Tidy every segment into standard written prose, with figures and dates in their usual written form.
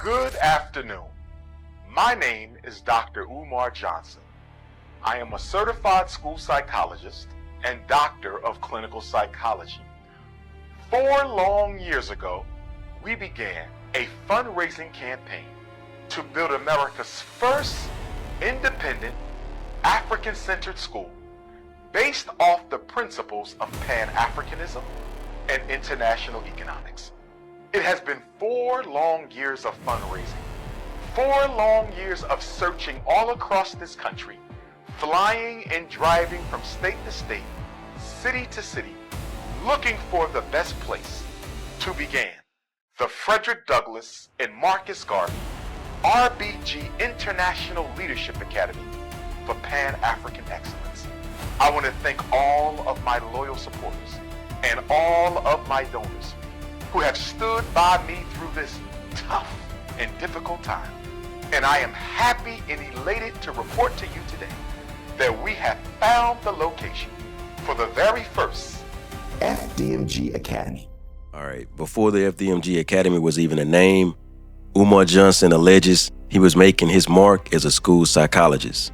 Good afternoon. My name is Dr. Umar Johnson. I am a certified school psychologist and doctor of clinical psychology. 4 long years ago, we began a fundraising campaign to build America's first independent African-centered school based off the principles of Pan-Africanism and international economics. It has been 4 long years of fundraising, 4 long years of searching all across this country, flying and driving from state to state, city to city, looking for the best place to begin the Frederick Douglass and Marcus Garvey RBG International Leadership Academy for Pan-African Excellence. I want to thank all of my loyal supporters and all of my donors who have stood by me through this tough and difficult time. And I am happy and elated to report to you today that we have found the location for the very first FDMG Academy. All right, before the FDMG Academy was even a name, Umar Johnson alleges he was making his mark as a school psychologist.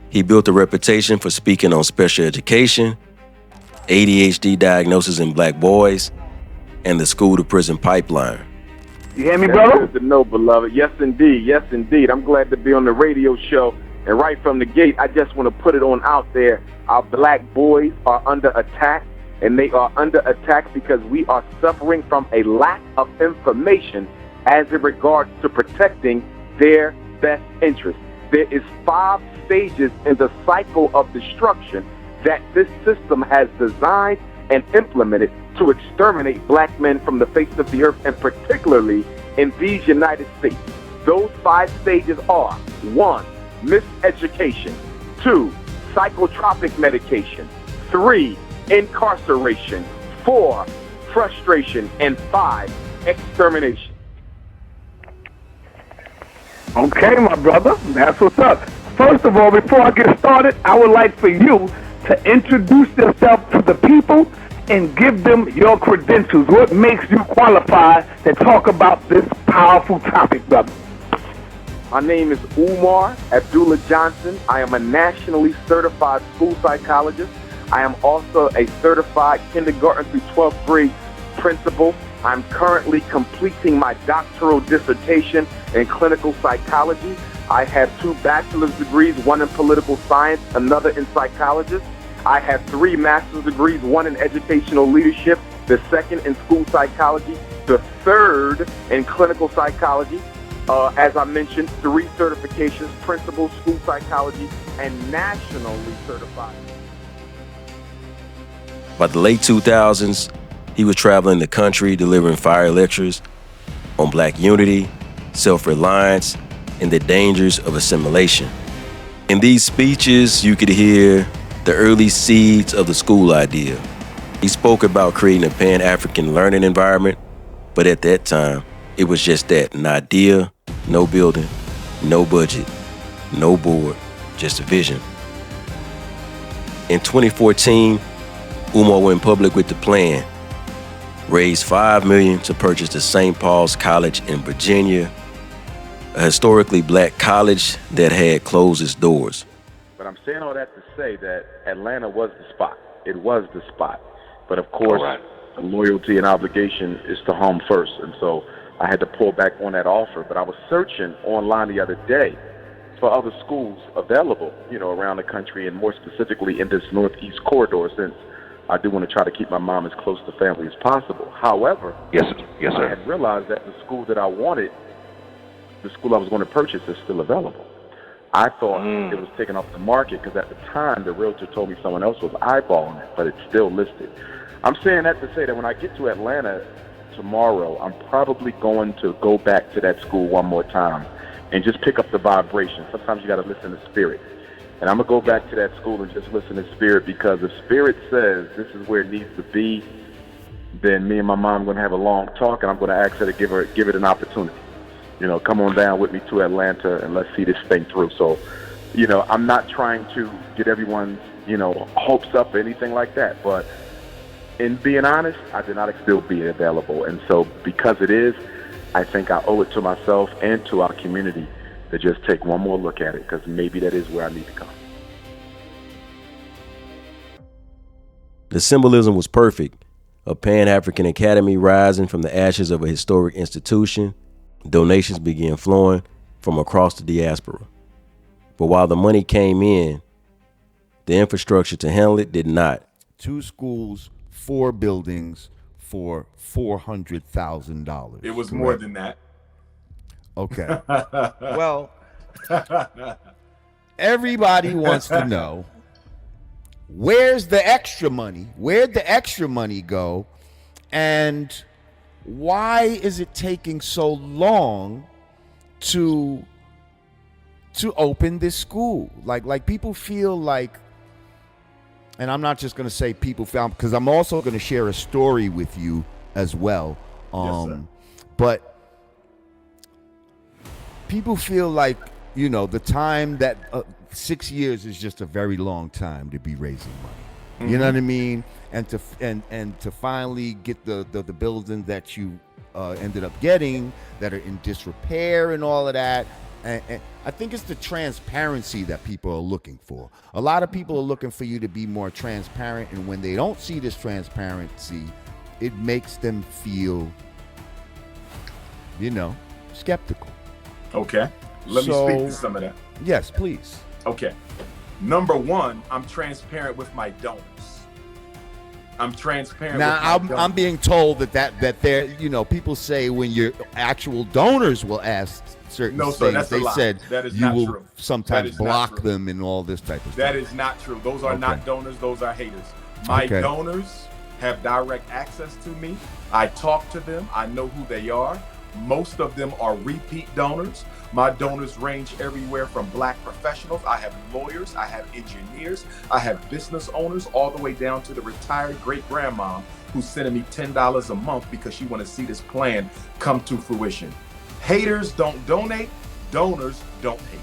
He built a reputation for speaking on special education, ADHD diagnosis in black boys, and the school-to-prison pipeline. You hear me, brother? That's good to know, beloved. Yes, indeed. Yes, indeed. I'm glad to be on the radio show. And right from the gate, I just want to put it on out there. Our black boys are under attack, and they are under attack because we are suffering from a lack of information as it regards to protecting their best interests. There is 5 stages in the cycle of destruction that this system has designed and implemented to exterminate black men from the face of the earth, and particularly in these United States. Those 5 stages are: 1, miseducation; 2, psychotropic medication; 3, incarceration; 4, frustration; and 5, extermination. Okay, my brother, that's what's up. First of all, before I get started, I would like for you to introduce yourself to the people and give them your credentials. What makes you qualified to talk about this powerful topic, brother? My name is Umar Abdullah Johnson. I am a nationally certified school psychologist. I am also a certified kindergarten through 12th grade principal. I'm currently completing my doctoral dissertation in clinical psychology. I have 2 bachelor's degrees, one in political science, another in psychology. I have 3 master's degrees, one in educational leadership, the second in school psychology, the third in clinical psychology. As I mentioned, 3 certifications: principal, school psychology, and nationally certified. By the late 2000s, he was traveling the country delivering fire lectures on black unity, self-reliance, and the dangers of assimilation. In these speeches, you could hear the early seeds of the school idea. He spoke about creating a Pan-African learning environment, but at that time, it was just that: an idea, no building, no budget, no board, just a vision. In 2014, Umar went public with the plan, raised $5 million to purchase the St. Paul's College in Virginia, a historically black college that had closed its doors. But I'm saying all that to say that Atlanta was the spot. It was the spot. But of course, loyalty and obligation is to home first. And so I had to pull back on that offer. But I was searching online the other day for other schools available, around the country, and more specifically in this Northeast corridor, since I do want to try to keep my mom as close to family as possible. However, Yes, sir. I had realized that the school that I wanted, the school I was going to purchase, is still available. I thought it was taken off the market because at the time the realtor told me someone else was eyeballing it, but it's still listed. I'm saying that to say that when I get to Atlanta tomorrow, I'm probably going to go back to that school one more time and just pick up the vibration. Sometimes you got to listen to spirit. And I'm going to go back to that school and just listen to spirit, because if spirit says this is where it needs to be, then me and my mom are going to have a long talk, and I'm going to ask her to give it an opportunity. Come on down with me to Atlanta and let's see this thing through. So, I'm not trying to get everyone's, hopes up or anything like that. But in being honest, I did not still be available. And so because it is, I think I owe it to myself and to our community to just take one more look at it, because maybe that is where I need to go. The symbolism was perfect. A Pan-African Academy rising from the ashes of a historic institution. Donations began flowing from across the diaspora. But while the money came in, the infrastructure to handle it did not. 2 schools, 4 buildings for $400,000. It was correct? more than that. Okay. Well, everybody wants to know, where's the extra money? Where'd the extra money go? And why is it taking so long to open this school? Like people feel like, and I'm not just going to say people found, because I'm also going to share a story with you as well. Yes, sir. But people feel like, you know, the time that 6 years is just a very long time to be raising money. You know what I mean? And to finally get the building that you ended up getting that are in disrepair and all of that. And I think it's the transparency that people are looking for. A lot of people are looking for you to be more transparent, and when they don't see this transparency, it makes them feel, you know, skeptical. Okay. Let me speak to some of that. Yes, please. Okay. Number one, I'm transparent with my donors. I'm transparent Now, with my donors. I'm being told that there, you know, people say when your actual donors will ask certain No, things, sir, that's a they lie. said That is you not will true. That sometimes is not block true. them and all this type of That stuff. is not true. Those are not Okay. donors. Those are haters. My Okay. donors have direct access to me. I talk to them. I know who they are. Most of them are repeat donors. My donors range everywhere from black professionals. I have lawyers. I have engineers. I have business owners, all the way down to the retired great-grandma who's sending me $10 a month because she want to see this plan come to fruition. Haters don't donate. Donors don't hate.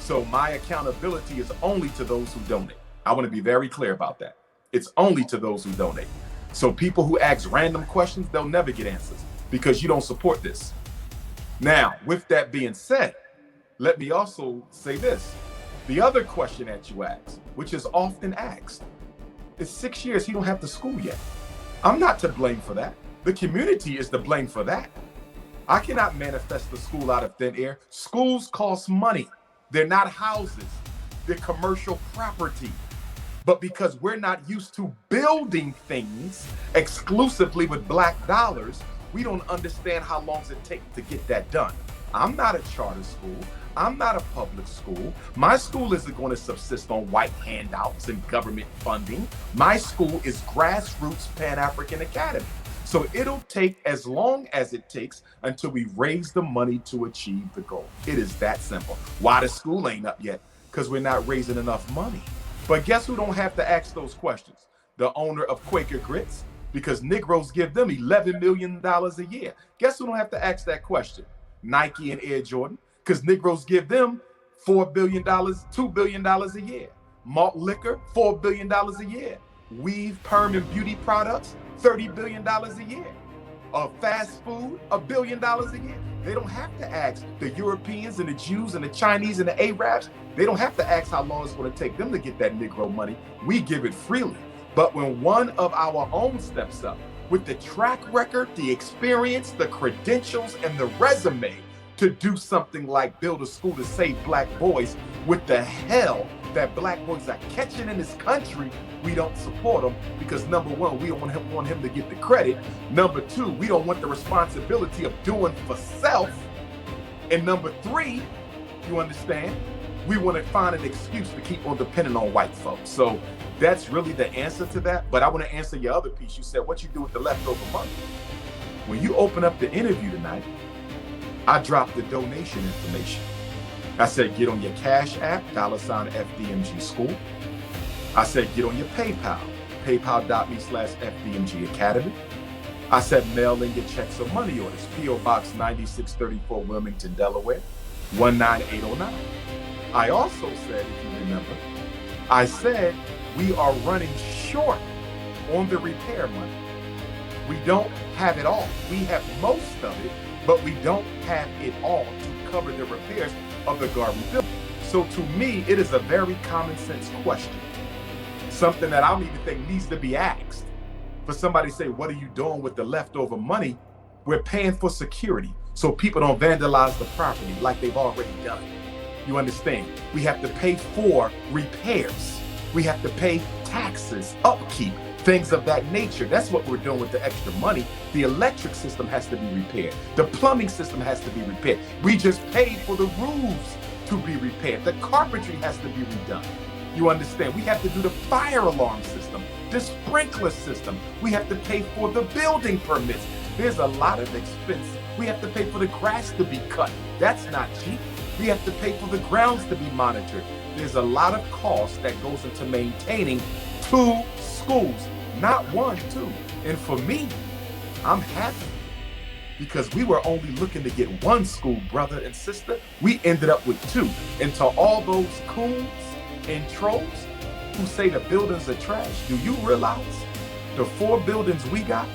So my accountability is only to those who donate. I want to be very clear about that. It's only to those who donate. So people who ask random questions, they'll never get answers because you don't support this. Now, with that being said, let me also say this. The other question that you asked, which is often asked, is 6 years, he don't have the school yet. I'm not to blame for that. The community is to blame for that. I cannot manifest the school out of thin air. Schools cost money. They're not houses. They're commercial property. But because we're not used to building things exclusively with black dollars, we don't understand how long it takes to get that done. I'm not a charter school. I'm not a public school. My school isn't going to subsist on white handouts and government funding. My school is grassroots Pan-African Academy. So it'll take as long as it takes until we raise the money to achieve the goal. It is that simple. Why the school ain't up yet? Because we're not raising enough money. But guess who don't have to ask those questions? The owner of Quaker Grits, because Negroes give them $11 million a year. Guess who don't have to ask that question? Nike and Air Jordan, because Negroes give them $4 billion, $2 billion a year. Malt liquor, $4 billion a year. Weave, perm, and beauty products, $30 billion a year. Fast food, $1 billion a year. They don't have to ask the Europeans and the Jews and the Chinese and the Arabs. They don't have to ask how long it's going to take them to get that Negro money. We give it freely. But when one of our own steps up with the track record, the experience, the credentials, and the resume to do something like build a school to save black boys with the hell that black boys are catching in this country, we don't support him because number one, we don't want him to get the credit. Number two, we don't want the responsibility of doing for self. And number three, you understand, we want to find an excuse to keep on depending on white folks. So that's really the answer to that. But I want to answer your other piece. You said, what you do with the leftover money? When you open up the interview tonight, I dropped the donation information. I said, get on your Cash App, $ FDMG School. I said, get on your PayPal, paypal.me/FDMG Academy. I said, mail in your checks or money orders, P.O. Box 9634, Wilmington, Delaware, 19809. I also said, if you remember, I said, we are running short on the repair money. We don't have it all. We have most of it. but we don't have it all to cover the repairs of the garden building. So to me, it is a very common sense question. Something that I don't even think needs to be asked. For somebody to say, what are you doing with the leftover money? We're paying for security so people don't vandalize the property like they've already done. You understand? We have to pay for repairs. We have to pay taxes, upkeep, things of that nature. That's what we're doing with the extra money. The electric system has to be repaired. The plumbing system has to be repaired. We just paid for the roofs to be repaired. The carpentry has to be redone. You understand? We have to do the fire alarm system, the sprinkler system. We have to pay for the building permits. There's a lot of expense. We have to pay for the grass to be cut. That's not cheap. We have to pay for the grounds to be monitored. There's a lot of cost that goes into maintaining 2 schools, not 1, 2. And for me, I'm happy because we were only looking to get 1 school, brother and sister. We ended up with 2. And to all those coons and trolls who say the buildings are trash, do you realize the 4 buildings we got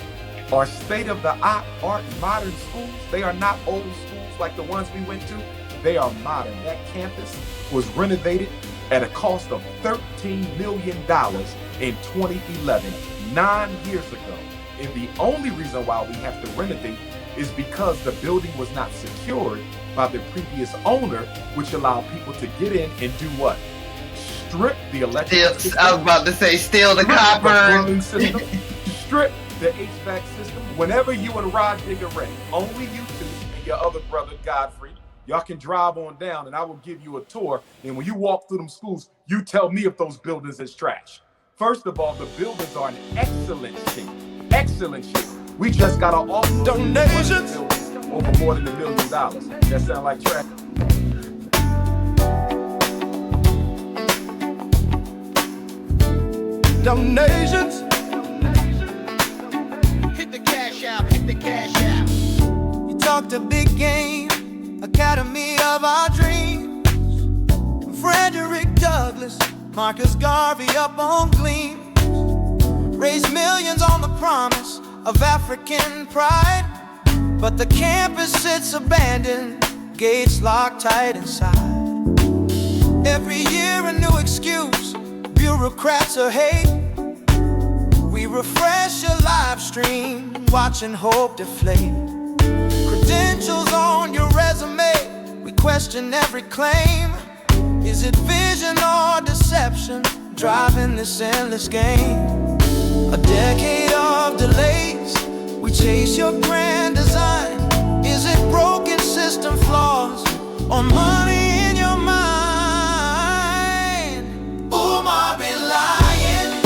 are state-of-the-art modern schools? They are not old schools like the ones we went to. They are modern. That campus was renovated at a cost of $13 million in 2011, 9 years ago. And the only reason why we have to renovate is because the building was not secured by the previous owner, which allowed people to get in and do what? Strip the electric system. I was about to say, steal the copper. The system, strip the HVAC system. Whenever you and Rod Dig are ready, only you two and your other brother, Godfrey, y'all can drive on down and I will give you a tour. And when you walk through them schools, you tell me if those buildings is trash. First of all, the buildings are in excellent shape. Excellent shape. We just got an awful donations over more than $1 million. That sound like trash. Donations. Hit the cash out, hit the cash out. You talked a big game, Academy of our dreams. Frederick Douglass, Marcus Garvey up on Gleam. Raised millions on the promise of African pride. But the campus sits abandoned, gates locked tight inside. Every year a new excuse, bureaucrats are hate. We refresh your live stream, watching hope deflate. Credentials on your resume, we question every claim. Is it vision or deception driving this endless game? A decade of delays, we chase your grand design. Is it broken system flaws or money in your mind? Umar been lying.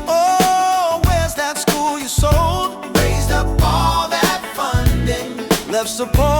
Oh, where's that school you sold? Raised up all that funding, left support